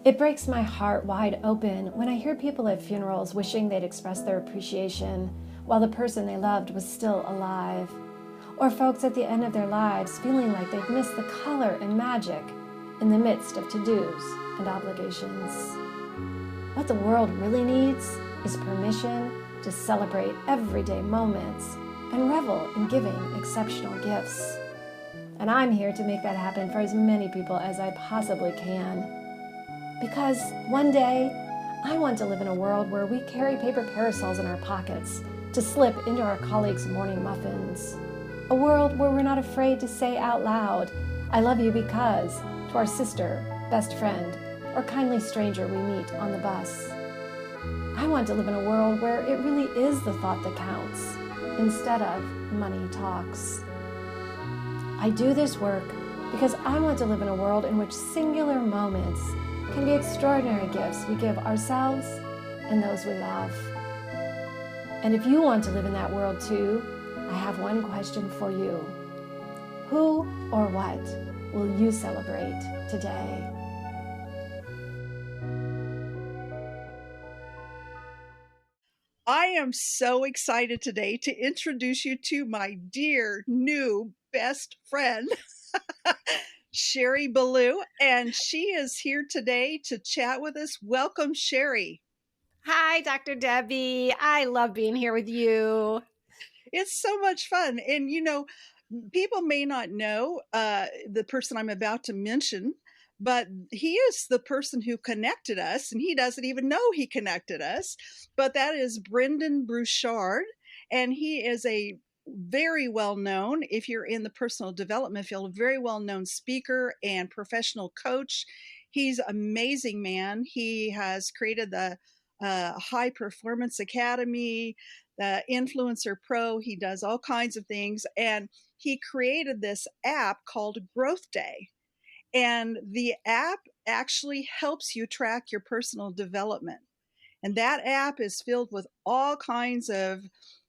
It breaks my heart wide open when I hear people at funerals wishing they'd express their appreciation while the person they loved was still alive. Or folks at the end of their lives feeling like they've missed the color and magic in the midst of to-dos and obligations. What the world really needs is permission to celebrate everyday moments and revel in giving exceptional gifts. And I'm here to make that happen for as many people as I possibly can. Because one day, I want to live in a world where we carry paper parasols in our pockets to slip into our colleagues' morning muffins. A world where we're not afraid to say out loud, "I love you because," to our sister, best friend, or kindly stranger we meet on the bus. I want to live in a world where it really is the thought that counts, instead of money talks. I do this work because I want to live in a world in which singular moments can be extraordinary gifts we give ourselves and those we love. And if you want to live in that world too, I have one question for you. Who or what will you celebrate today? I am so excited today to introduce you to my dear new best friend, Sherry Belul, and she is here today to chat with us. Welcome, Sherry. Hi, Dr. Debbie. I love being here with you. It's so much fun. And, people may not know the person I'm about to mention, but he is the person who connected us, and he doesn't even know he connected us. But that is Brendan Brouchard, and he is a very well known, if you're in the personal development field, very well known speaker and professional coach. He's an amazing man. He has created the High Performance Academy, the Influencer Pro. He does all kinds of things. And he created this app called Growth Day. And the app actually helps you track your personal development. And that app is filled with all kinds of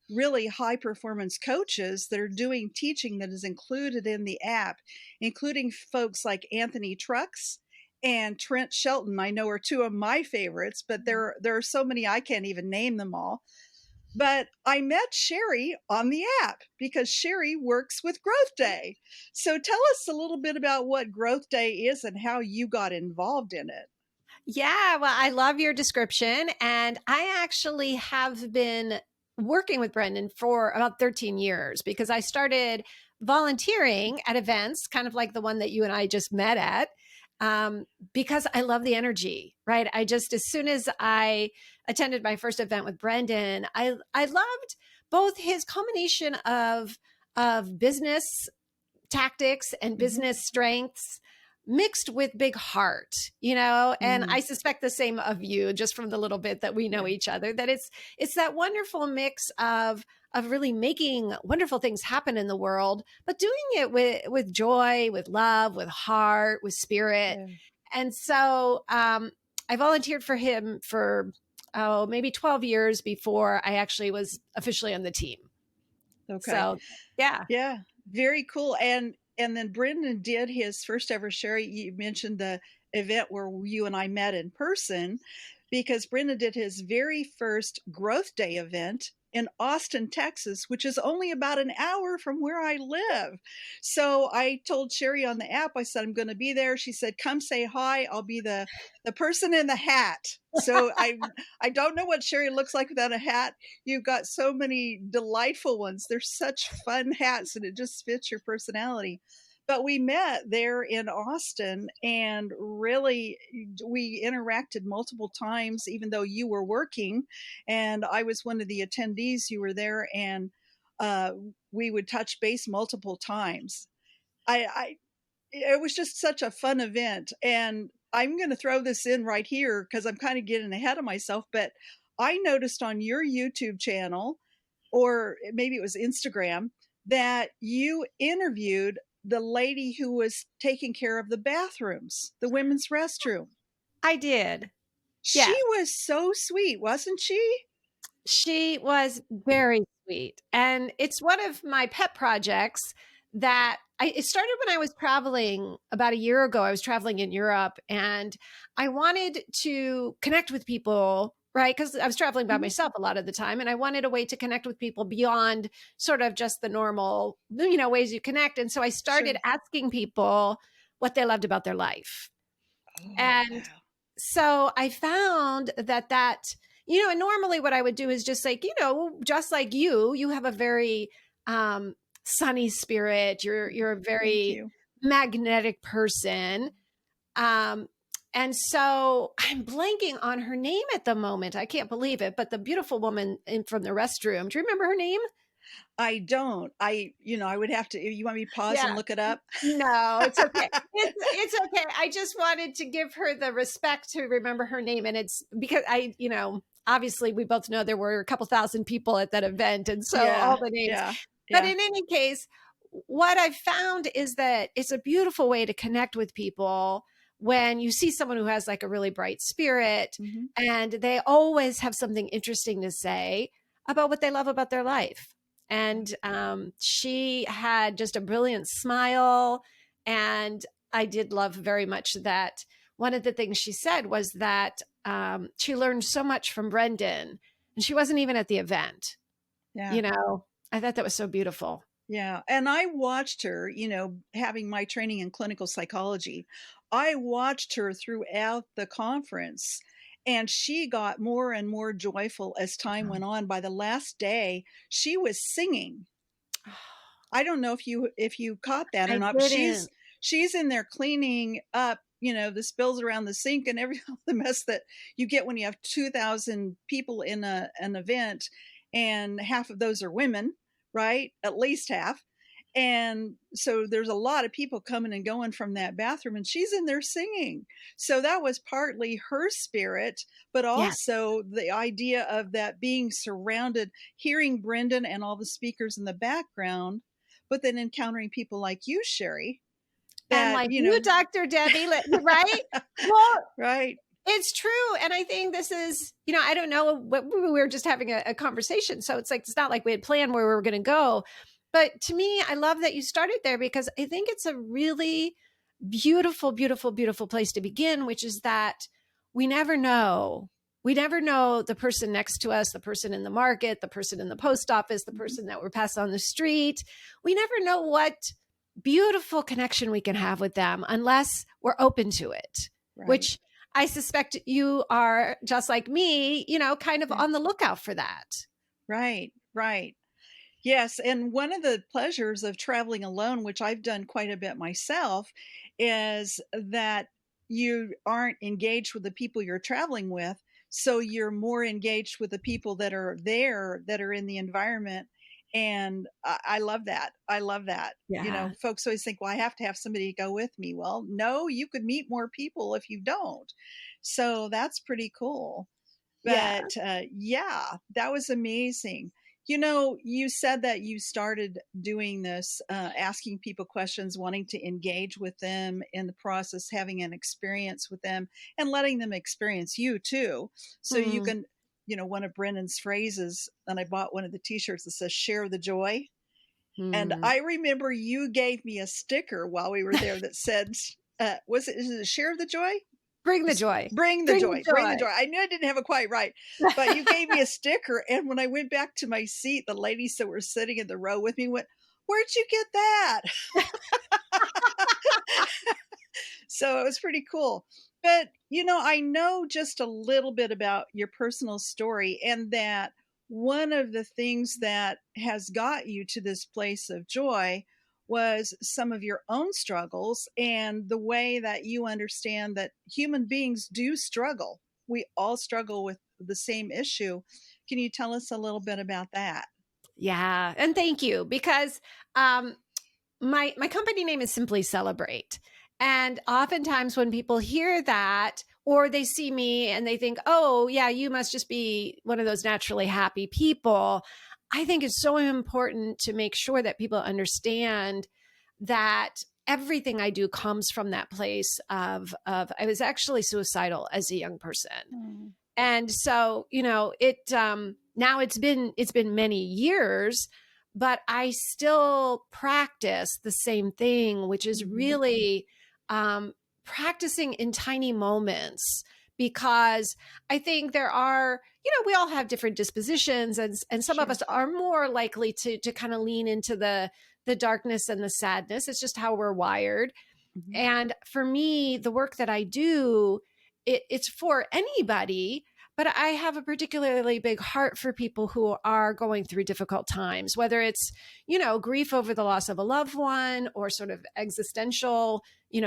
really high performance coaches that are doing teaching that is included in the app, including folks like Anthony Trucks and Trent Shelton. I know are two of my favorites, but there are so many I can't even name them all. But I met Sherry on the app because Sherry works with Growth Day. So tell us a little bit about what Growth Day is and how you got involved in it. Yeah, well, I love your description. And I actually have been working with Brendan for about 13 years because I started volunteering at events, kind of like the one that you and I just met at, because I love the energy, right? As soon as I attended my first event with Brendan, I loved both his combination of business tactics and business strengths mixed with big heart, and I suspect the same of you, just from the little bit that we know each other, that it's that wonderful mix of really making wonderful things happen in the world, but doing it with joy, with love, with heart, with spirit. Yeah. And so I volunteered for him for maybe 12 years before I actually was officially on the team. Okay. So yeah, very cool. And then Brendan did his first ever. Sherry, you mentioned the event where you and I met in person, because Brendan did his very first Growth Day event in Austin, Texas, which is only about an hour from where I live. So I told Sherry on the app, I said, I'm going to be there. She said, come say hi. I'll be the person in the hat. So I don't know what Sherry looks like without a hat. You've got so many delightful ones. They're such fun hats, and it just fits your personality. But we met there in Austin, and really we interacted multiple times, even though you were working and I was one of the attendees. You were there, and we would touch base multiple times. It was just such a fun event. And I'm going to throw this in right here because I'm kind of getting ahead of myself, but I noticed on your YouTube channel, or maybe it was Instagram, that you interviewed the lady who was taking care of the bathrooms, the women's restroom. I did. She was so sweet, wasn't she? She was very sweet. And it's one of my pet projects that it started when I was traveling about a year ago. I was traveling in Europe and I wanted to connect with people, right? Because I was traveling by Mhm. myself a lot of the time. And I wanted a way to connect with people beyond sort of just the normal, ways you connect. And so I started Sure. asking people what they loved about their life. Oh, And wow. so I found and normally what I would do is just like, just like you have a very um, sunny spirit. You're a Thank very you. magnetic person. Um, and so I'm blanking on her name at the moment. I can't believe it. But the beautiful woman from the restroom. Do you remember her name? I don't. I would have to, you want me to pause and Yeah. look it up? No, it's okay. It's okay. I just wanted to give her the respect to remember her name. And it's because obviously we both know there were a couple thousand people at that event. And so Yeah. all the names. Yeah. But Yeah. in any case, what I've found is that it's a beautiful way to connect with people when you see someone who has like a really bright spirit Hmm. and they always have something interesting to say about what they love about their life. And she had just a brilliant smile. And I did love very much that one of the things she said was that she learned so much from Brendan, and she wasn't even at the event. Yeah. You know, I thought that was so beautiful. Yeah. And I watched her, having my training in clinical psychology. I watched her throughout the conference and she got more and more joyful as time went on. By the last day, she was singing. I don't know if you caught that or I not, but she's didn't. she's in there cleaning up, the spills around the sink and every the mess that you get when you have 2,000 people in an event, and half of those are women, right? At least half. And so there's a lot of people coming and going from that bathroom, and she's in there singing. So that was partly her spirit, but Yes. also the idea of that being surrounded, hearing Brendan and all the speakers in the background, but then encountering people like you, Sherry, And that, like you, Dr. Debbie, right? Well, right. it's true. And I think this is, I don't know what we were just having a conversation. So it's like, it's not like we had planned where we were going to go. But to me, I love that you started there because I think it's a really beautiful, beautiful, beautiful place to begin, which is that we never know. We never know the person next to us, the person in the market, the person in the post office, the person that we're passing on the street. We never know what beautiful connection we can have with them unless we're open to it, Right. which I suspect you are just like me, kind of Yeah. on the lookout for that. Right. Right. Yes, and one of the pleasures of traveling alone, which I've done quite a bit myself, is that you aren't engaged with the people you're traveling with. So you're more engaged with the people that are there, that are in the environment. And I love that. I love that. Yeah. Folks always think, well, I have to have somebody to go with me. Well, no, you could meet more people if you don't. So that's pretty cool. Yeah. But yeah, that was amazing. You said that you started doing this, asking people questions, wanting to engage with them in the process, having an experience with them, and letting them experience you too. So you Mm. can, one of Brendan's phrases, and I bought one of the t shirts that says, share the joy. And Mm. I remember you gave me a sticker while we were there that said, is it share the joy? Bring the joy. Bring the Bring joy. the Bring the joy. joy. I knew I didn't have it quite right, but you gave me a sticker. And when I went back to my seat, the ladies that were sitting in the row with me went, "Where'd you get that?" So it was pretty cool. But, I know just a little bit about your personal story, and that one of the things that has got you to this place of joy was some of your own struggles and the way that you understand that human beings do struggle. We all struggle with the same issue. Can you tell us a little bit about that? Yeah. And thank you because um, my company name is Simply Celebrate. And oftentimes when people hear that or they see me and they think, oh, yeah, you must just be one of those naturally happy people. I think it's so important to make sure that people understand that everything I do comes from that place of I was actually suicidal as a young person. Oh, And so, it now it's been many years, but I still practice the same thing, which is really practicing in tiny moments, because I think there are, we all have different dispositions, and some of Sure. us are more likely to kind of lean into the darkness and the sadness. It's just how we're wired. Mhm. And for me, the work that I do, it's for anybody, but I have a particularly big heart for people who are going through difficult times, whether it's, grief over the loss of a loved one, or sort of existential,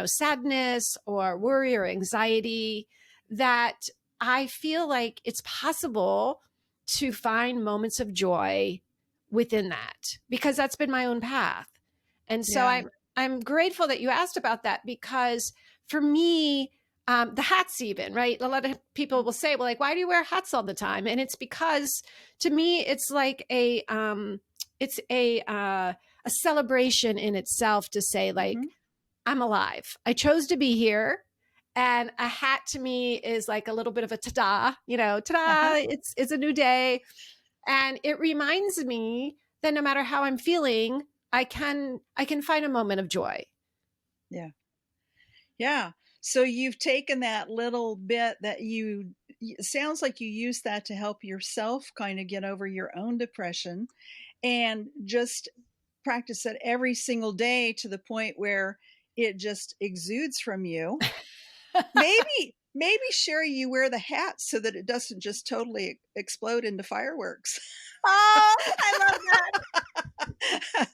sadness or worry or anxiety, that I feel like it's possible to find moments of joy within that, because that's been my own path. And so Yeah. I'm grateful that you asked about that, because for me, the hats, even, right? A lot of people will say, well, like, why do you wear hats all the time? And it's because, to me, it's like it's a celebration in itself to say, like, Mhm. I'm alive. I chose to be here. And a hat to me is like a little bit of a ta-da, Uh-huh. ta-da, it's a new day. And it reminds me that no matter how I'm feeling, I can find a moment of joy. Yeah. Yeah. So you've taken that little bit that it sounds like you use that to help yourself kind of get over your own depression, and just practice it every single day to the point where it just exudes from you. Maybe Sherry, you wear the hat so that it doesn't just totally explode into fireworks. Oh, I love that.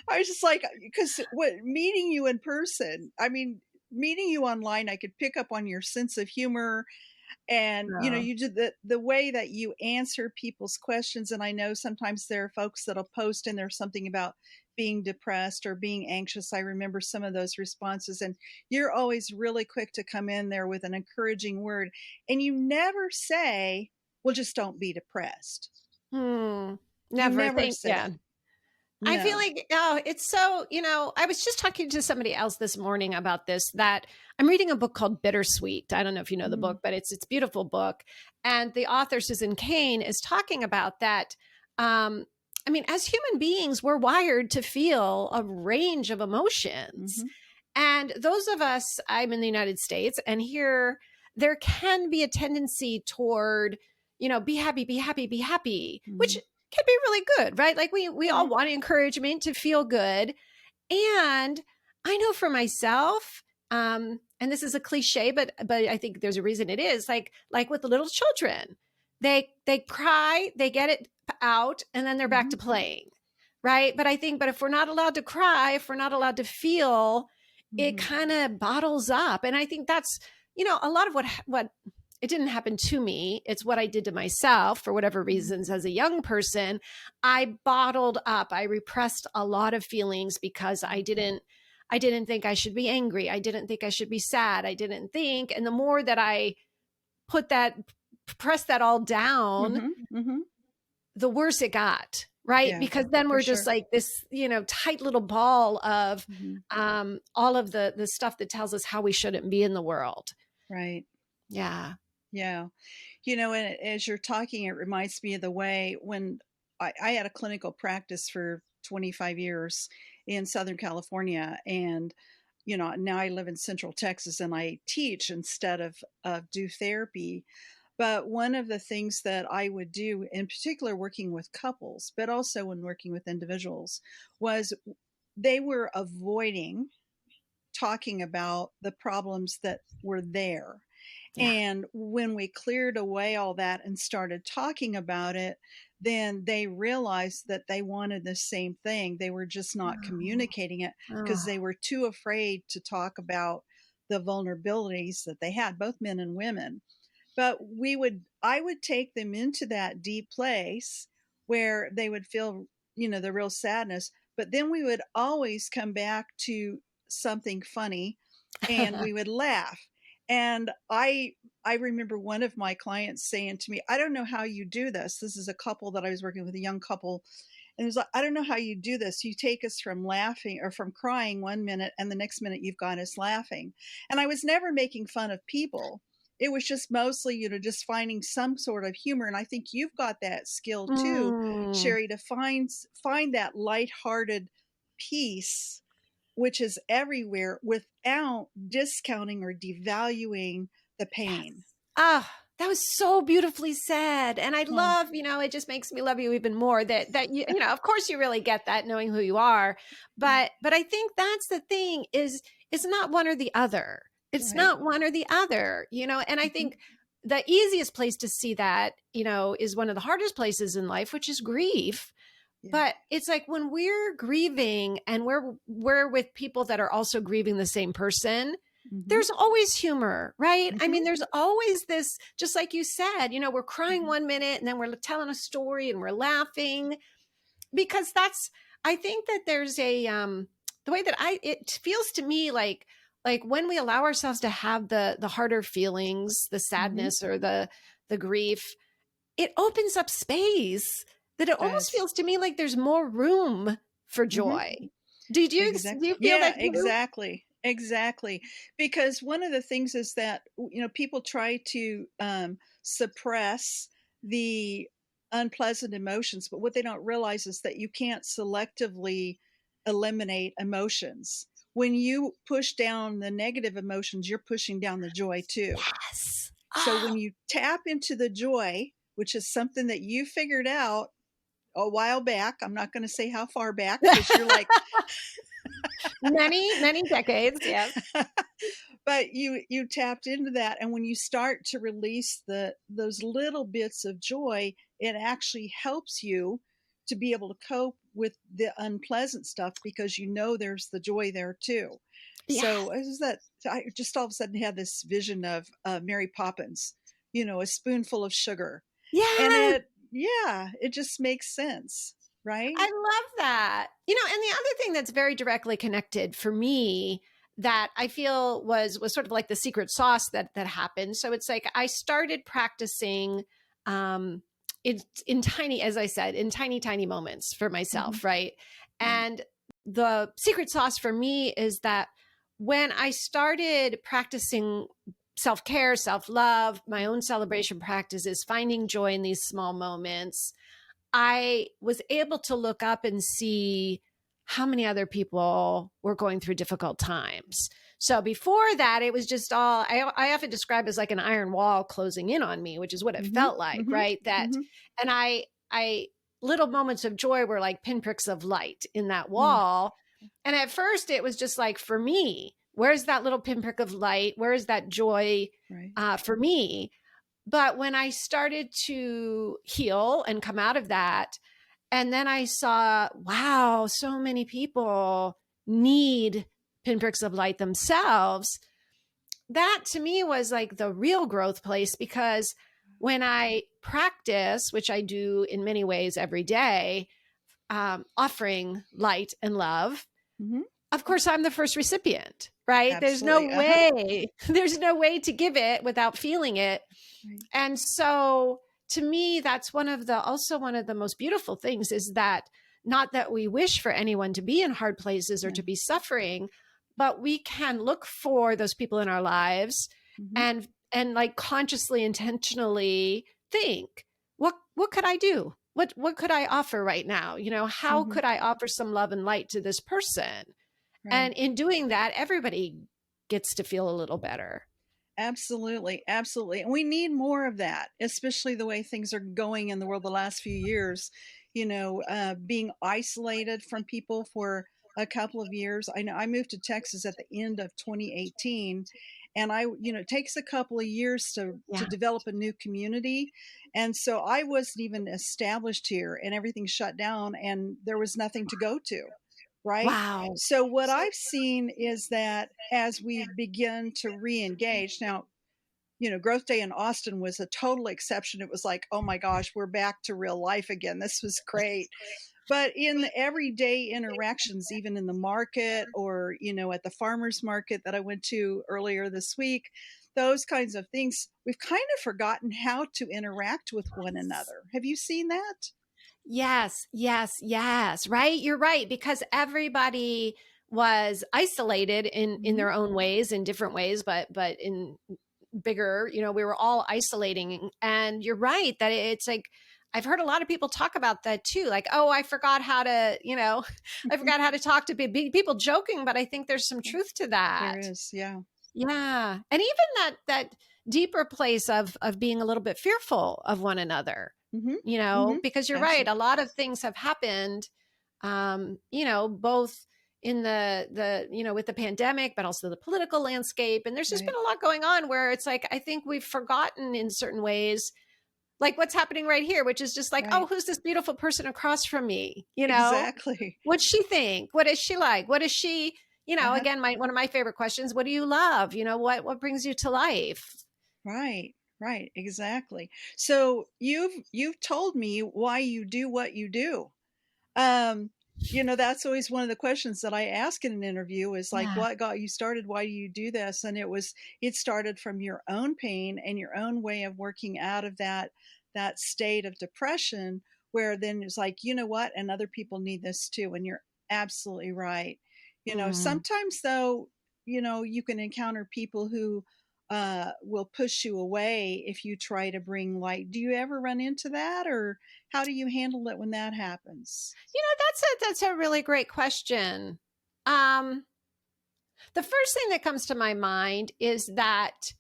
I was just like, because meeting you in person, I mean, meeting you online, I could pick up on your sense of humor, and Oh. you did the way that you answer people's questions. And I know sometimes there are folks that'll post and there's something about being depressed or being anxious. I remember some of those responses, and you're always really quick to come in there with an encouraging word, and you never say, well, just don't be depressed. You Never never think. say Yeah. that. I feel No. like, oh, it's so, I was just talking to somebody else this morning about this, that I'm reading a book called Bittersweet. I don't know if you know the Mm-hmm. book, but it's a beautiful book. And the author, Susan Cain, is talking about that. I mean, as human beings, we're wired to feel a range of emotions. Mm-hmm. And those of us, I'm in the United States, and here there can be a tendency toward, be happy, be happy, be happy, Mm-hmm. which can be really good, right? Like we Yeah. all want encouragement to feel good. And I know for myself, and this is a cliche, but I think there's a reason it is, like with the little children, they cry, they get it out, and then they're back Mm-hmm. to playing. Right. But if we're not allowed to cry, if we're not allowed to feel, it Mm-hmm. kind of bottles up. And I think that's, a lot of what it didn't happen to me. It's what I did to myself for whatever Mm-hmm. reasons as a young person. I bottled up. I repressed a lot of feelings because I didn't think I should be angry. I didn't think I should be sad. I didn't think. And the more that I put that, press that all down, Mm-hmm. Mm-hmm. the worse it got. Right. Yeah, Because then for we're just sure. like this, tight little ball of Mm-hmm. all of the stuff that tells us how we shouldn't be in the world. Right. Yeah. Yeah. And as you're talking, it reminds me of the way when I had a clinical practice for 25 years in Southern California. And, now I live in Central Texas and I teach instead of do therapy. But one of the things that I would do, in particular working with couples, but also when working with individuals, was they were avoiding talking about the problems that were there. Yeah. And when we cleared away all that and started talking about it, then they realized that they wanted the same thing. They were just not communicating it because Oh. they were too afraid to talk about the vulnerabilities that they had, both men and women. But I would take them into that deep place where they would feel, the real sadness. But then we would always come back to something funny, and we would laugh. And I remember one of my clients saying to me, I don't know how you do this. This is a couple that I was working with, a young couple. And it was like, I don't know how you do this. You take us from laughing or from crying one minute, and the next minute you've got us laughing. And I was never making fun of people, It was just mostly, just finding some sort of humor. And I think you've got that skill too, Mm. Sherry, to find that lighthearted piece, which is everywhere, without discounting or devaluing the Yes. pain. Ah, that was so beautifully said. And I Oh, love, it just makes me love you even more that of course you really get that knowing who you are. But I think that's the thing is it's not one or the other. It's right. not one or the other, and I think the easiest place to see that, is one of the hardest places in life, which is grief. Yeah. But it's like when we're grieving and we're with people that are also grieving the same person, there's always humor, right? I mean, there's always this, just like you said, we're crying 1 minute and then we're telling a story and we're laughing because I think that there's the way that it feels to me like when we allow ourselves to have the harder feelings, the sadness or the grief, it opens up space that it almost feels to me like there's more room for joy. Do you feel Yeah, that too? exactly. Because one of the things is that, people try to suppress the unpleasant emotions, but what they don't realize is that you can't selectively eliminate emotions. When you push down the negative emotions, you're pushing down the joy too. Yes. So Oh, when you tap into the joy, which is something that you figured out a while back, I'm not going to say how far back because you're like, many, many decades. Yes. but you tapped into that, and when you start to release those little bits of joy, it actually helps you to be able to cope with the unpleasant stuff because there's the joy there too. Yeah. So is that I just all of a sudden had this vision of Mary Poppins, a spoonful of sugar, and Yes. it just makes sense, right? I love that. And the other thing that's very directly connected for me that I feel was sort of like the secret sauce that happened. So it's like I started practicing um in tiny, as I said, in tiny moments for myself, right? Right. And the secret sauce for me is that when I started practicing self-care, self-love, my own celebration practices, finding joy in these small moments, I was able to look up and see how many other people were going through difficult times. So before that, it was just all I often describe as like an iron wall closing in on me, which is what it felt like, right? That, and I little moments of joy were like pinpricks of light in that wall. And at first, it was just like, for me, where's that little pinprick of light? Where is that joy Right. for me? But when I started to heal and come out of that, and then I saw, wow, so many people need pinpricks of light themselves. That to me was like the real growth place because when I practice, which I do in many ways every day, offering light and love, of course, I'm the first recipient, right? Absolutely. There's no way to give it without feeling it. Right. And so to me, that's also one of the most beautiful things is that not that we wish for anyone to be in hard places or to be suffering, but we can look for those people in our lives and like consciously, intentionally think, what could I do? What could I offer right now? How could I offer some love and light to this person? Right. And in doing that, everybody gets to feel a little better. Absolutely. And we need more of that, especially the way things are going in the world the last few years. Being isolated from people for a couple of years. I know I moved to Texas at the end of 2018, and it takes a couple of years to develop a new community. And so I wasn't even established here, and everything shut down, and there was nothing to go to. Right. Wow. So what I've seen is that as we begin to re-engage now, Growth Day in Austin was a total exception. It was like, oh my gosh, we're back to real life again. This was great. But in the everyday interactions, even in the market or, at the farmer's market that I went to earlier this week, those kinds of things, we've kind of forgotten how to interact with one another. Have you seen that? Yes. Right. You're right. Because everybody was isolated in their own ways, in different ways, but in bigger, we were all isolating. And you're right that it's like, I've heard a lot of people talk about that too. Like, oh, I forgot how to, I forgot how to talk to people, joking, but I think there's some truth to that. There is. Yeah. Yeah. And even that deeper place of being a little bit fearful of one another, because you're right. Absolutely. A lot of things have happened, both in the with the pandemic, but also the political landscape. And there's just been a lot going on where it's like, I think we've forgotten in certain ways, like what's happening right here, which is just like, oh, who's this beautiful person across from me? Exactly. What's she think? What is she like? What is she, again, one of my favorite questions, what do you love? What brings you to life? Right. Exactly. So you've told me why you do what you do. That's always one of the questions that I ask in an interview is like, what got you started? Why do you do this? And it started from your own pain and your own way of working out of that state of depression, where then it's like, you know what? And other people need this too. And you're absolutely right. Sometimes though, you can encounter people who will push you away if you try to bring light. Do you ever run into that, or how do you handle it when that happens? That's a really great question. The first thing that comes to my mind is that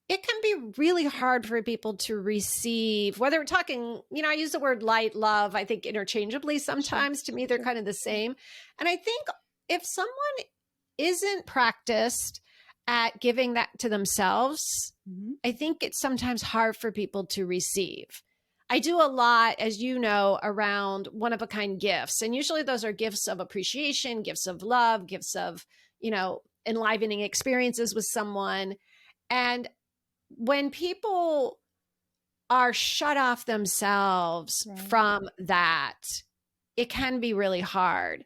it can be really hard for people to receive, whether we're talking, I use the word light, love, I think interchangeably sometimes. To me, they're kind of the same. And I think if someone isn't practiced at giving that to themselves, I think it's sometimes hard for people to receive. I do a lot, as you know, around one-of-a-kind gifts. And usually those are gifts of appreciation, gifts of love, gifts of, enlivening experiences with someone. And when people are shut off themselves from that, it can be really hard.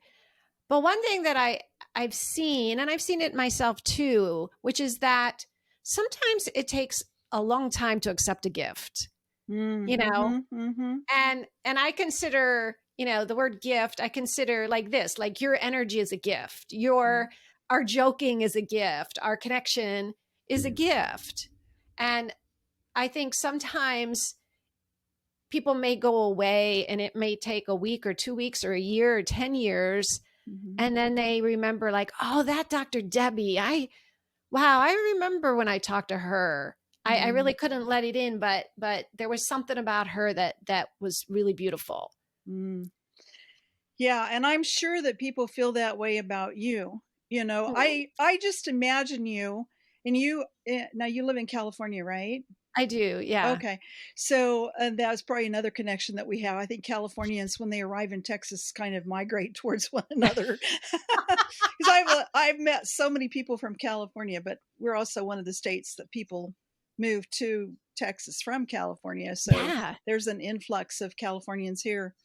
But one thing that I've seen, and I've seen it myself too, which is that sometimes it takes a long time to accept a gift, and I consider, the word gift, I consider like this, like your energy is a gift, our joking is a gift, our connection is a gift. And I think sometimes people may go away and it may take a week or 2 weeks or a year or 10 years. And then they remember like, oh, that Dr. Debbie, I remember when I talked to her. I really couldn't let it in, but there was something about her that was really beautiful. Yeah. And I'm sure that people feel that way about you. I just imagine you, and now you live in California, right? I do. Yeah. Okay. So that was probably another connection that we have. I think Californians, when they arrive in Texas, kind of migrate towards one another. Because I've met so many people from California, but we're also one of the states that people move to Texas from California. So there's an influx of Californians here.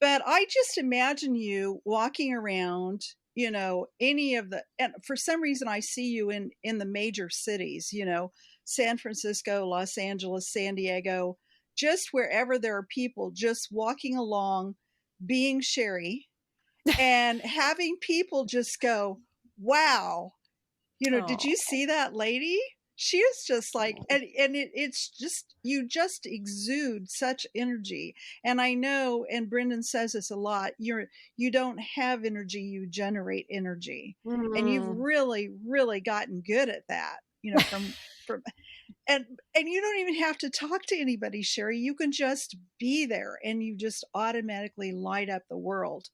But I just imagine you walking around, any of and for some reason I see you in the major cities, San Francisco, Los Angeles, San Diego, just wherever there are people just walking along, being Sherry, and having people just go, wow, did you see that lady? She is just like, and it's just, you just exude such energy. And I know, and Brendan says this a lot, you don't have energy, you generate energy. And you've really, really gotten good at that, from and you don't even have to talk to anybody, Sherry. You can just be there and you just automatically light up the world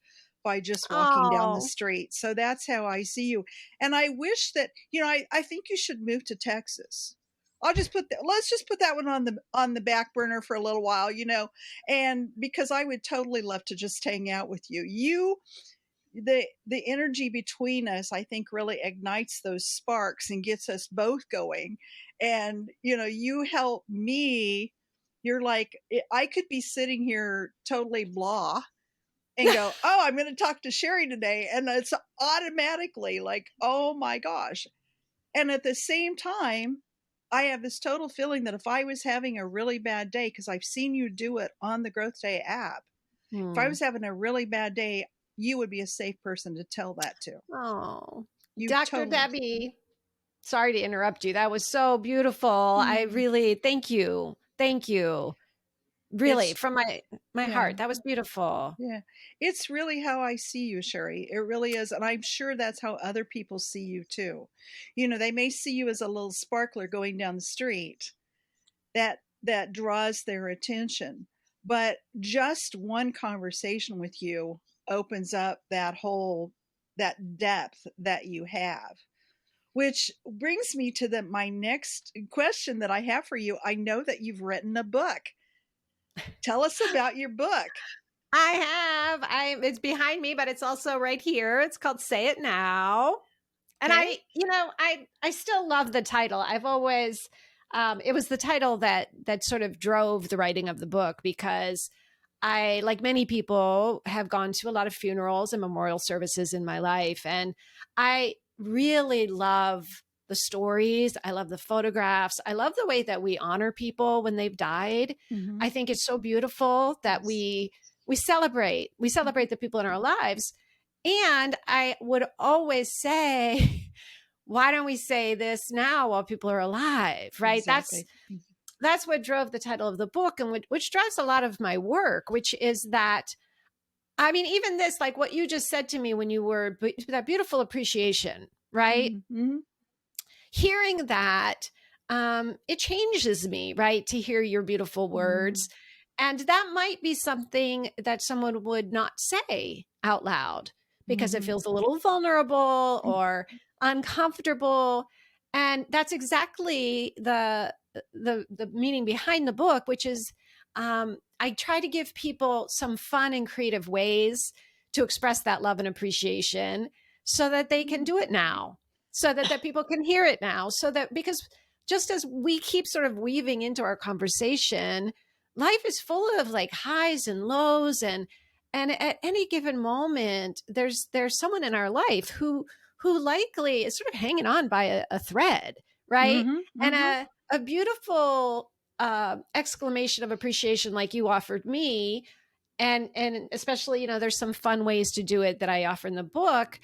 by just walking down the street. So that's how I see you. And I wish that, I think you should move to Texas. Let's just put that one on the back burner for a little while, and because I would totally love to just hang out with you. The energy between us, I think, really ignites those sparks and gets us both going. And, you help me. You're like, I could be sitting here totally blah and go, oh, I'm going to talk to Sherry today. And it's automatically like, oh my gosh. And at the same time, I have this total feeling that if I was having a really bad day, because I've seen you do it on the Growth Day app, if I was having a really bad day, you would be a safe person to tell that to. Oh, You Dr. Debbie, Sorry to interrupt you. That was so beautiful. I Mm, really thank you. Thank you. Really, it's from my yeah. heart. That was beautiful. Yeah. It's really how I see you, Sherry. It really is. And I'm sure that's how other people see you too. You know, they may see you as a little sparkler going down the street that draws their attention. But just one conversation with you opens up that depth that you have. Which brings me to my next question that I have for you. I know that you've written a book. Tell us about your book. I have. It's behind me, but it's also right here. It's called Say It Now. And Okay. I still love the title. I've always it was the title that sort of drove the writing of the book, because I, like many people, have gone to a lot of funerals and memorial services in my life. And I really love the stories. I love the photographs. I love the way that we honor people when they've died. Mm-hmm. I think it's so beautiful that Yes. we celebrate. We celebrate the people in our lives. And I would always say, why don't we say this now while people are alive, right? Exactly. That's what drove the title of the book, and which drives a lot of my work, which is that, I mean, even this, like what you just said to me when you were that beautiful appreciation, right? Mm-hmm. Hearing that, it changes me, right? To hear your beautiful Mm-hmm. words. And that might be something that someone would not say out loud because it Mm-hmm. feels a little vulnerable or uncomfortable. And that's exactly the meaning behind the book, which is, I try to give people some fun and creative ways to express that love and appreciation so that they can do it now, so that people can hear it now, so that, because just as we keep sort of weaving into our conversation, life is full of like highs and lows, and at any given moment there's someone in our life who likely is sort of hanging on by a thread, right? Mm-hmm. And Mm-hmm. a beautiful exclamation of appreciation like you offered me, and especially, there's some fun ways to do it that I offer in the book,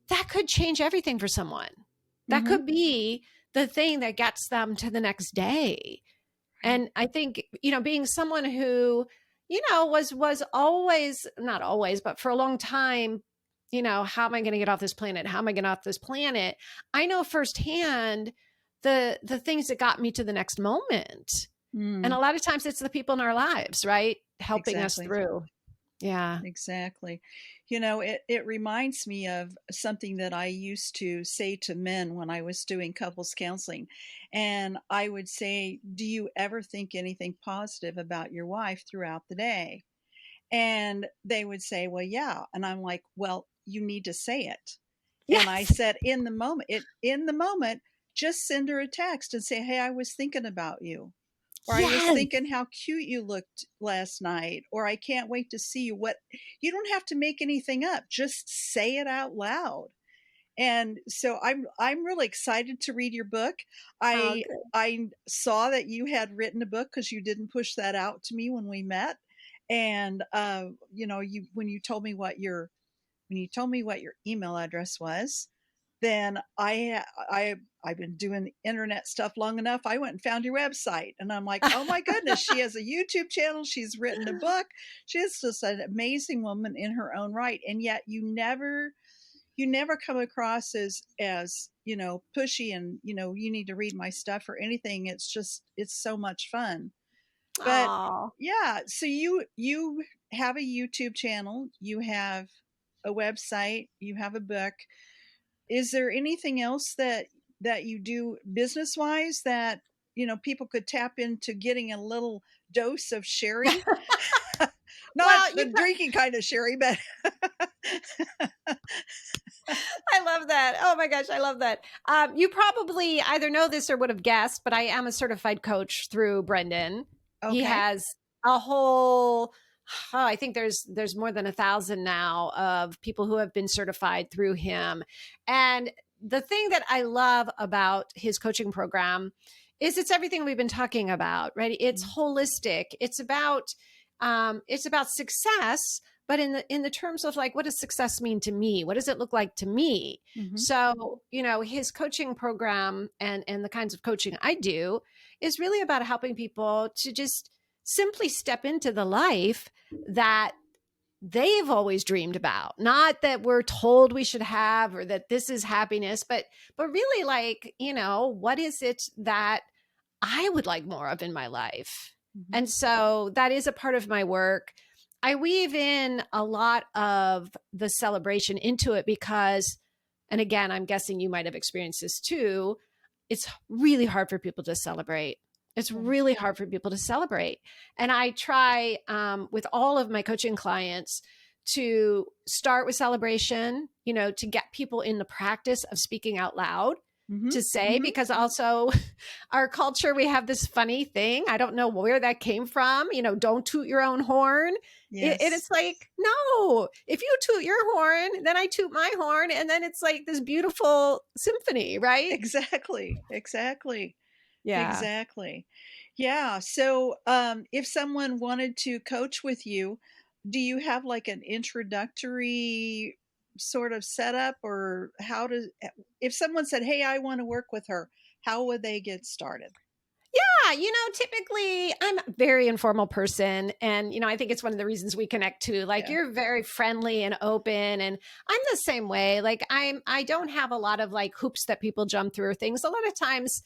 that could change everything for someone. That Mm-hmm. could be the thing that gets them to the next day. Right. And I think, being someone who, was always, not always, but for a long time, how am I going to get off this planet? How am I going to off this planet? I know firsthand the things that got me to the next moment. And Mm, a lot of times it's the people in our lives, right? Helping us exactly. through. Yeah. Exactly. You know, it reminds me of something that I used to say to men when I was doing couples counseling. And I would say, "Do you ever think anything positive about your wife throughout the day?" And they would say, "Well, yeah." And I'm like, "Well, you need to say it." And I Yes. said, in the moment, just send her a text and say, "Hey, I was thinking about you." Or, "I was Yes. thinking how cute you looked last night," or, "I can't wait to see you." You don't have to make anything up. Just say it out loud. And so I'm really excited to read your book. Oh, I good. I saw that you had written a book because you didn't push that out to me when we met. And you know, you when you told me what your email address was, then I've been doing internet stuff long enough. I went and found your website, and I'm like, oh my goodness, she has a YouTube channel. She's written a book. She's just an amazing woman in her own right. And yet you never come across as you know, pushy and, you know, you need to read my stuff or anything. It's so much fun. But Oh. yeah, so you have a YouTube channel, you have a website, you have a book. Is there anything else that you do business wise that, you know, people could tap into getting a little dose of sherry? Not Well, the drinking kind of sherry, but I love that. Oh my gosh, I love that. You probably either know this or would have guessed, but I am a certified coach through Brendan. He okay. has a whole, I think there's more than 1,000 now of people who have been certified through him. And the thing that I love about his coaching program is it's everything we've been talking about, right? It's holistic. It's about success, but in the terms of like, what does success mean to me? What does it look like to me? So, his coaching program and the kinds of coaching I do is really about helping people to just simply step into the life that they've always dreamed about. Not that we're told we should have, or that this is happiness, but really like, what is it that I would like more of in my life? And so that is a part of my work. I weave in a lot of the celebration into it because, and again, I'm guessing you might have experienced this too, it's really hard for people to celebrate. It's really hard for people to celebrate. And I try with all of my coaching clients to start with celebration, to get people in the practice of speaking out loud to say, because also our culture, we have this funny thing. I don't know where that came from. Don't toot your own horn. Yes. It's like, no, if you toot your horn, then I toot my horn. And then it's like this beautiful symphony, right? Exactly. Yeah. Exactly. Yeah. So, if someone wanted to coach with you, do you have like an introductory sort of setup, or if someone said, "Hey, I want to work with her," how would they get started? Yeah, typically I'm a very informal person. And, I think it's one of the reasons we connect too. Like Yeah. you're very friendly and open. And I'm the same way. Like I don't have a lot of like hoops that people jump through or things. A lot of times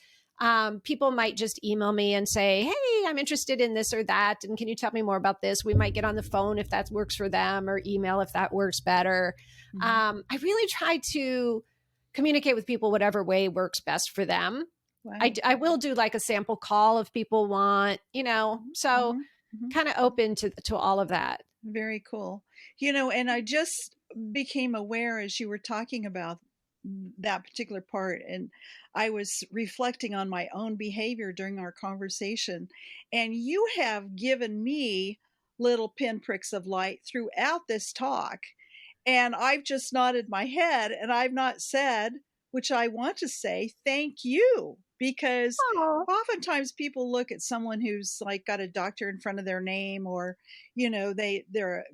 people might just email me and say, hey, I'm interested in this or that. And can you tell me more about this? We might get on the phone if that works for them, or email if that works better. I really try to communicate with people whatever way works best for them. Wow. I will do like a sample call if people want, so kind of open to all of that. Very cool. And I just became aware as you were talking about that particular part, and I was reflecting on my own behavior during our conversation, and you have given me little pinpricks of light throughout this talk, and I've just nodded my head and I've not said, which I want to say, thank you, because Oh, oftentimes people look at someone who's like got a doctor in front of their name, or they're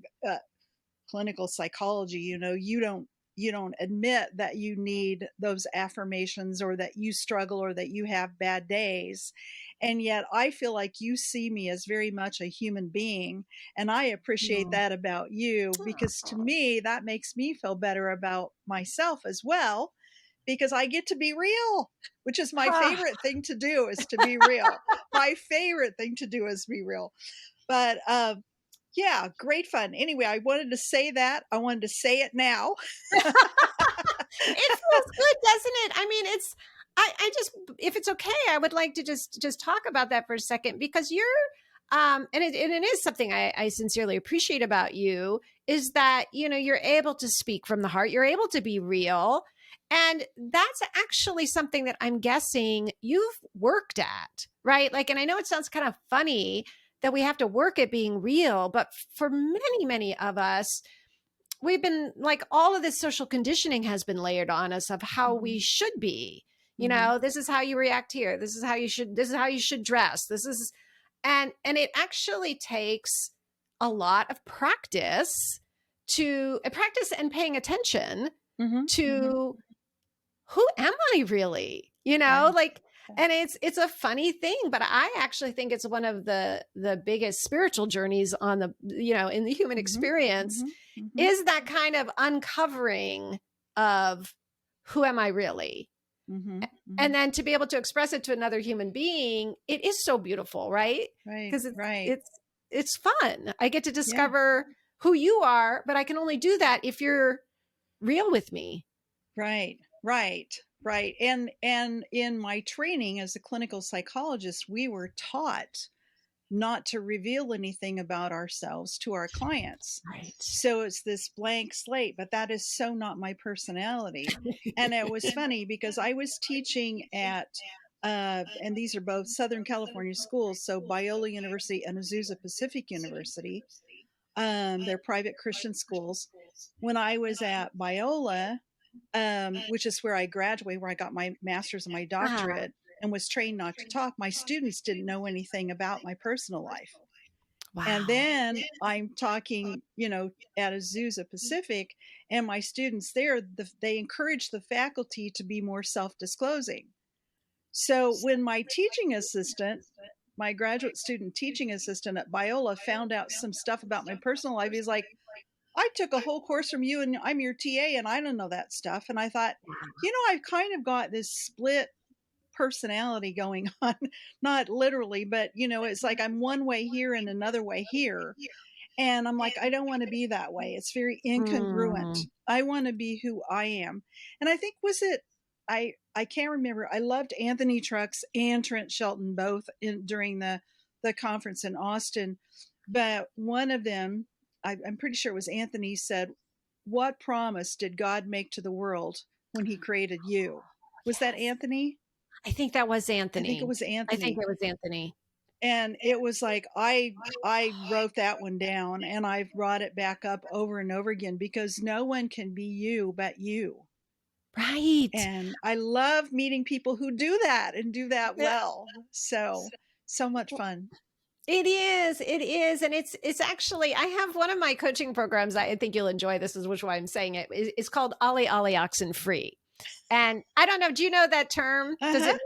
clinical psychology, you don't admit that you need those affirmations, or that you struggle, or that you have bad days. And yet I feel like you see me as very much a human being, and I appreciate that about you, because to me that makes me feel better about myself as well, because I get to be real, which is my favorite thing to do, is to be real. My favorite thing to do is be real. But yeah, great fun. Anyway, I wanted to say that. I wanted to say it now. it feels good, doesn't it? I mean, I just, if it's okay, I would like to just talk about that for a second, because you're, and it is something I sincerely appreciate about you, is that, you're able to speak from the heart. You're able to be real. And that's actually something that I'm guessing you've worked at, right? Like, and I know it sounds kind of funny that we have to work at being real, but for many, many of us, we've been like, all of this social conditioning has been layered on us of how we should be. This is how you react here. This is how you should dress. This is, and it actually takes a lot of practice and paying attention to who am I really, like, and it's a funny thing, but I actually think it's one of the biggest spiritual journeys on the, in the human experience, is that kind of uncovering of who am I really? And then to be able to express it to another human being, it is so beautiful, right? Because it's fun. I get to discover who you are, but I can only do that if you're real with me. Right. And in my training as a clinical psychologist, we were taught not to reveal anything about ourselves to our clients. Right. So it's this blank slate, but that is so not my personality. And it was funny because I was teaching at, and these are both Southern California schools, so Biola University and Azusa Pacific University. They're private Christian schools. When I was at Biola, which is where I graduated, where I got my master's and my doctorate, and was trained not to talk, my students didn't know anything about my personal life. And Wow. then I'm talking, at Azusa Pacific, and my students there, they encourage the faculty to be more self-disclosing. So when my graduate student teaching assistant at Biola found out some stuff about my personal life, he's like, I took a whole course from you and I'm your TA and I don't know that stuff. And I thought, I've kind of got this split personality going on, not literally, but it's like I'm one way here and another way here. And I'm like, I don't want to be that way. It's very incongruent. Mm. I want to be who I am. And I think I can't remember. I loved Anthony Trucks and Trent Shelton both during the conference in Austin. But one of them, I'm pretty sure it was Anthony, said, what promise did God make to the world when he created you? Was that Yes. Anthony? I think that was Anthony. I think it was I think Anthony. it was Anthony. And it was like I wrote that one down and I've brought it back up over and over again because no one can be you but you. Right. And I love meeting people who do that and do that well. So much fun. It is. It is. And it's actually, I have one of my coaching programs. I think you'll enjoy this, is which why I'm saying it. It's called Ollie Ollie Oxen Free. And I don't know, do you know that term? Does it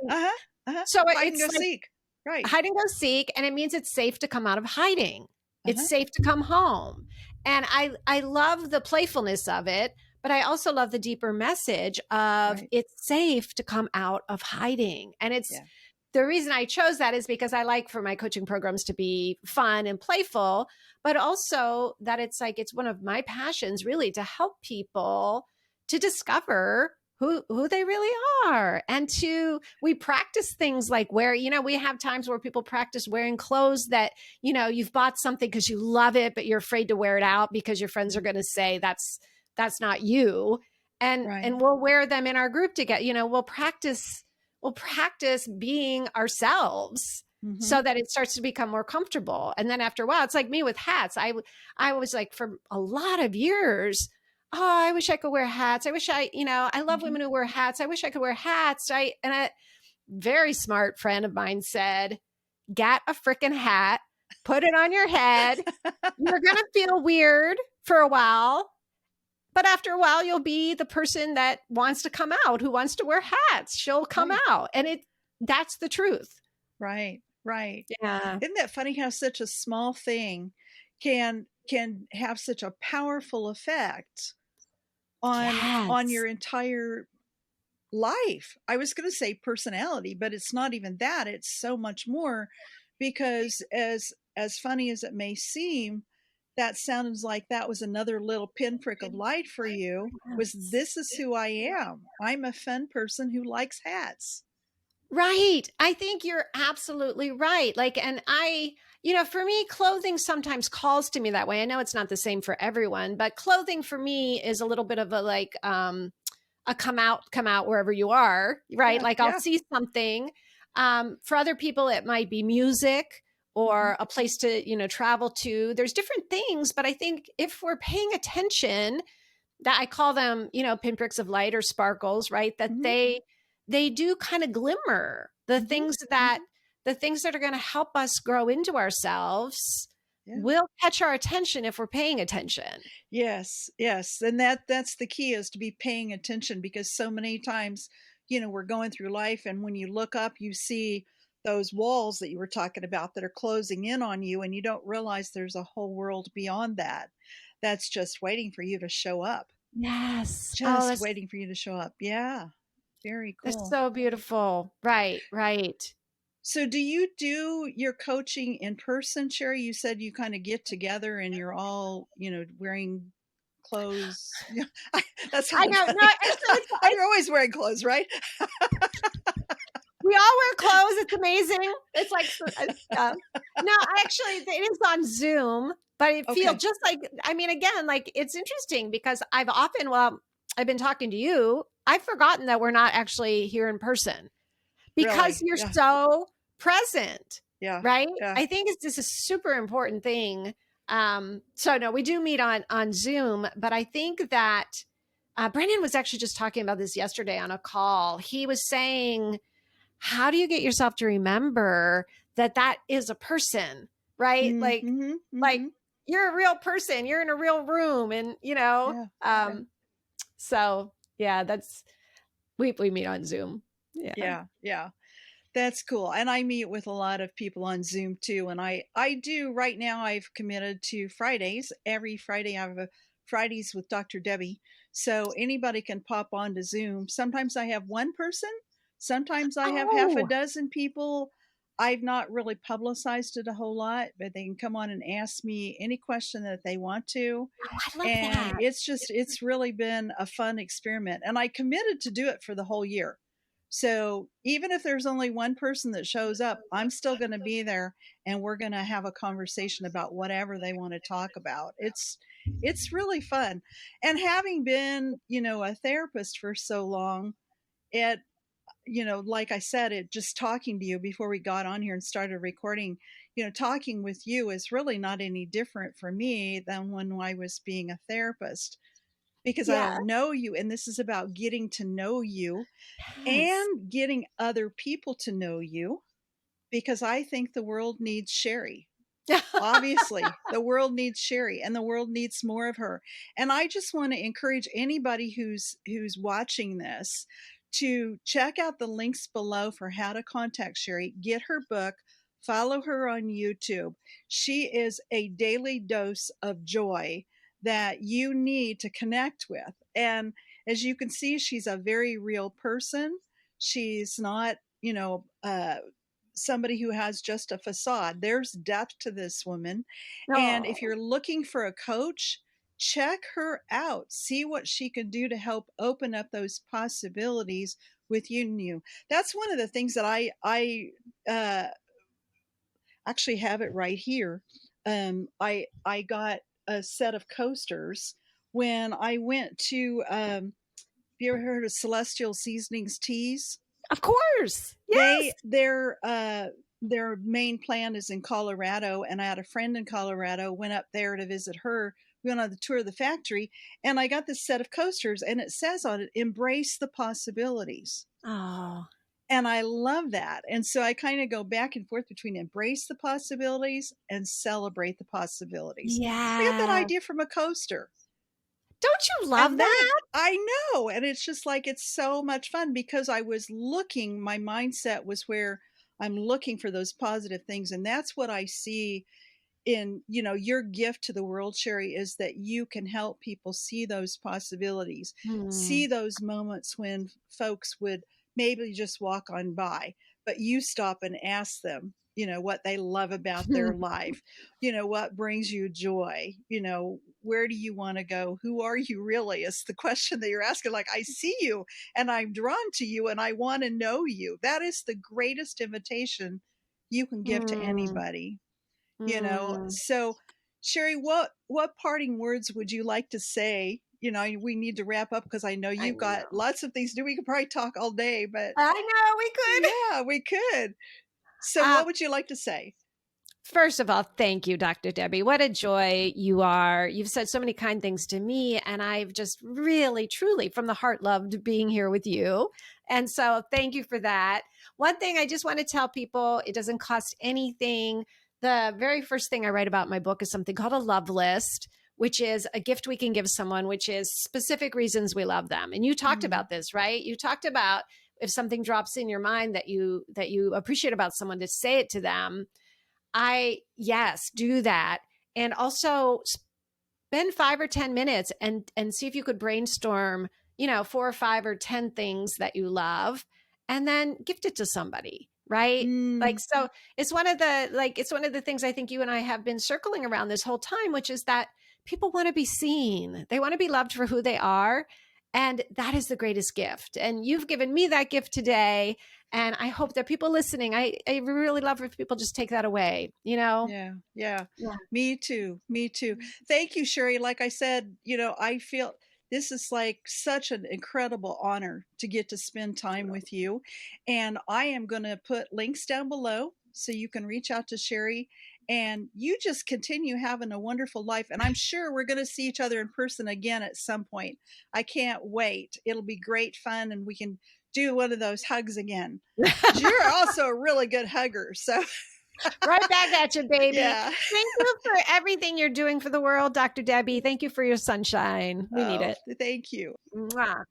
So hide and it's go like seek. Right. hide and go seek, and it means it's safe to come out of hiding. It's safe to come home. And I love the playfulness of it, but I also love the deeper message of it's safe to come out of hiding. And it's the reason I chose that is because I like for my coaching programs to be fun and playful, but also that it's like, it's one of my passions really to help people to discover who they really are. And we practice things like we have times where people practice wearing clothes that, you've bought something because you love it, but you're afraid to wear it out because your friends are going to say that's not you. And we'll wear them in our group together. We'll practice being ourselves so that it starts to become more comfortable. And then after a while, it's like me with hats. I was like, for a lot of years, I wish I could wear hats. I wish I love women who wear hats. I wish I could wear hats. And a very smart friend of mine said, get a freaking hat, put it on your head. You're going to feel weird for a while. But after a while, you'll be the person that wants to come out, who wants to wear hats. She'll come out. And that's the truth. Right. Yeah. Isn't that funny how such a small thing can have such a powerful effect on your entire life? I was going to say personality, but it's not even that. It's so much more, because as funny as it may seem, that sounds like that was another little pinprick of light for you. Was this is who I am. I'm a fun person who likes hats. Right. I think you're absolutely right. For me, clothing sometimes calls to me that way. I know it's not the same for everyone, but clothing for me is a little bit of a come out wherever you are, right? I'll see something. For other people, it might be music or a place to, travel to. There's different things, but I think if we're paying attention, that I call them, pinpricks of light or sparkles, right? That they do kind of glimmer the things that are going to help us grow into ourselves will catch our attention if we're paying attention. Yes. And that's the key, is to be paying attention, because so many times, we're going through life, and when you look up, you see those walls that you were talking about that are closing in on you, and you don't realize there's a whole world beyond that that's just waiting for you to show up. Yes. Just waiting for you to show up. Yeah. Very cool. That's so beautiful. Right. So do you do your coaching in person, Sherry? You said you kind of get together and you're all, wearing clothes. That's I know. No, you're always wearing clothes, right? We all wear clothes. It's amazing. It's like, no, actually, it is on Zoom, but it feels just like, again, it's interesting because I've been talking to you, I've forgotten that we're not actually here in person because you're so present. Yeah. Right. Yeah. I think this is a super important thing. So no, we do meet on Zoom, but I think that Brendan was actually just talking about this yesterday on a call. He was saying, how do you get yourself to remember that is a person, right? Mm-hmm, Like mm-hmm. you're a real person, you're in a real room, and Yeah, yeah, so yeah, that's we meet on Zoom. Yeah. yeah, yeah. That's cool. And I meet with a lot of people on Zoom too. And I do right now, I've committed to Fridays. Every Friday, I have a Fridays with Dr. Debbie. So anybody can pop on to Zoom. Sometimes I have one person, sometimes I have half a Oh, dozen people. I've not really publicized it a whole lot, but they can come on and ask me any question that they want to. I love And that. it's really been a fun experiment. And I committed to do it for the whole year. So even if there's only one person that shows up, I'm still going to be there and we're going to have a conversation about whatever they want to talk about. It's really fun. And having been, a therapist for so long, it like I said, it just talking to you before we got on here and started recording, talking with you is really not any different for me than when I was being a therapist because I Yeah. don't know you and this is about getting to know you Yes. and getting other people to know you because I think the world needs Sherry. Obviously, the world needs Sherry and the world needs more of her. And I just want to encourage anybody who's watching this to check out the links below for how to contact Sherry, get her book, follow her on YouTube. She is a daily dose of joy that you need to connect with. And as you can see, she's a very real person. She's not, somebody who has just a facade. There's depth to this woman. And if No. you're looking for a coach, check her out. See what she can do to help open up those possibilities with you and you. That's one of the things that I uh, actually have it right here. I got a set of coasters when I went to. Have you ever heard of Celestial Seasonings Teas? Of course. They Yes. their main plant is in Colorado, and I had a friend in Colorado. Went up there to visit her. We went on the tour of the factory, and I got this set of coasters, and it says on it, "Embrace the possibilities." Oh, And I love that. And so I kind of go back and forth between embrace the possibilities and celebrate the possibilities. I got that yeah. idea from a coaster. Don't you love And then that? I know, and it's just like it's so much fun because I was looking, my mindset was where I'm looking for those positive things. And that's what I see in, your gift to the world, Sherry, is that you can help people see those possibilities, Hmm. see those moments when folks would maybe just walk on by, but you stop and ask them, what they love about their life, what brings you joy, where do you want to go? Who are you really? Is the question that you're asking. Like, I see you and I'm drawn to you and I want to know you. That is the greatest invitation you can give to Hmm. anybody. Hmm. So Sherry, what parting words would you like to say? We need to wrap up because I know I you've got know. lots of things to do. We could probably talk all day, but I know we could. yeah, we could. So Uh, what would you like to say? First of all, thank you, Dr. Debbie. What a joy you are. You've said so many kind things to me, and I've just really, truly, from the heart, loved being here with you. And so, thank you for that. One thing I just want to tell people, it doesn't cost anything. The very first thing I write about in my book is something called a love list, which is a gift we can give someone, which is specific reasons we love them. And you talked Mm, about this, right? You talked about if something drops in your mind that you appreciate about someone, to say it to them. Yes, do that. And also spend 5 or 10 minutes and see if you could brainstorm, 4 or 5 or 10 things that you love, and then gift it to somebody, right? Like, mm, so it's one of the things I think you and I have been circling around this whole time, which is that people want to be seen. They want to be loved for who they are. And that is the greatest gift. And you've given me that gift today. And I hope that people listening, I really love if people just take that away, yeah, yeah. Yeah. Me too. Me too. Thank you, Sherry. Like I said, I feel this is like such an incredible honor to get to spend time with you. And I am going to put links down below so you can reach out to Sherry and you just continue having a wonderful life. And I'm sure we're going to see each other in person again at some point. I can't wait. It'll be great fun and we can do one of those hugs again. 'Cause you're also a really good hugger. So Right back at you, baby. Yeah. Thank you for everything you're doing for the world, Dr. Debbie. Thank you for your sunshine. We need Oh, it. thank you. Mwah.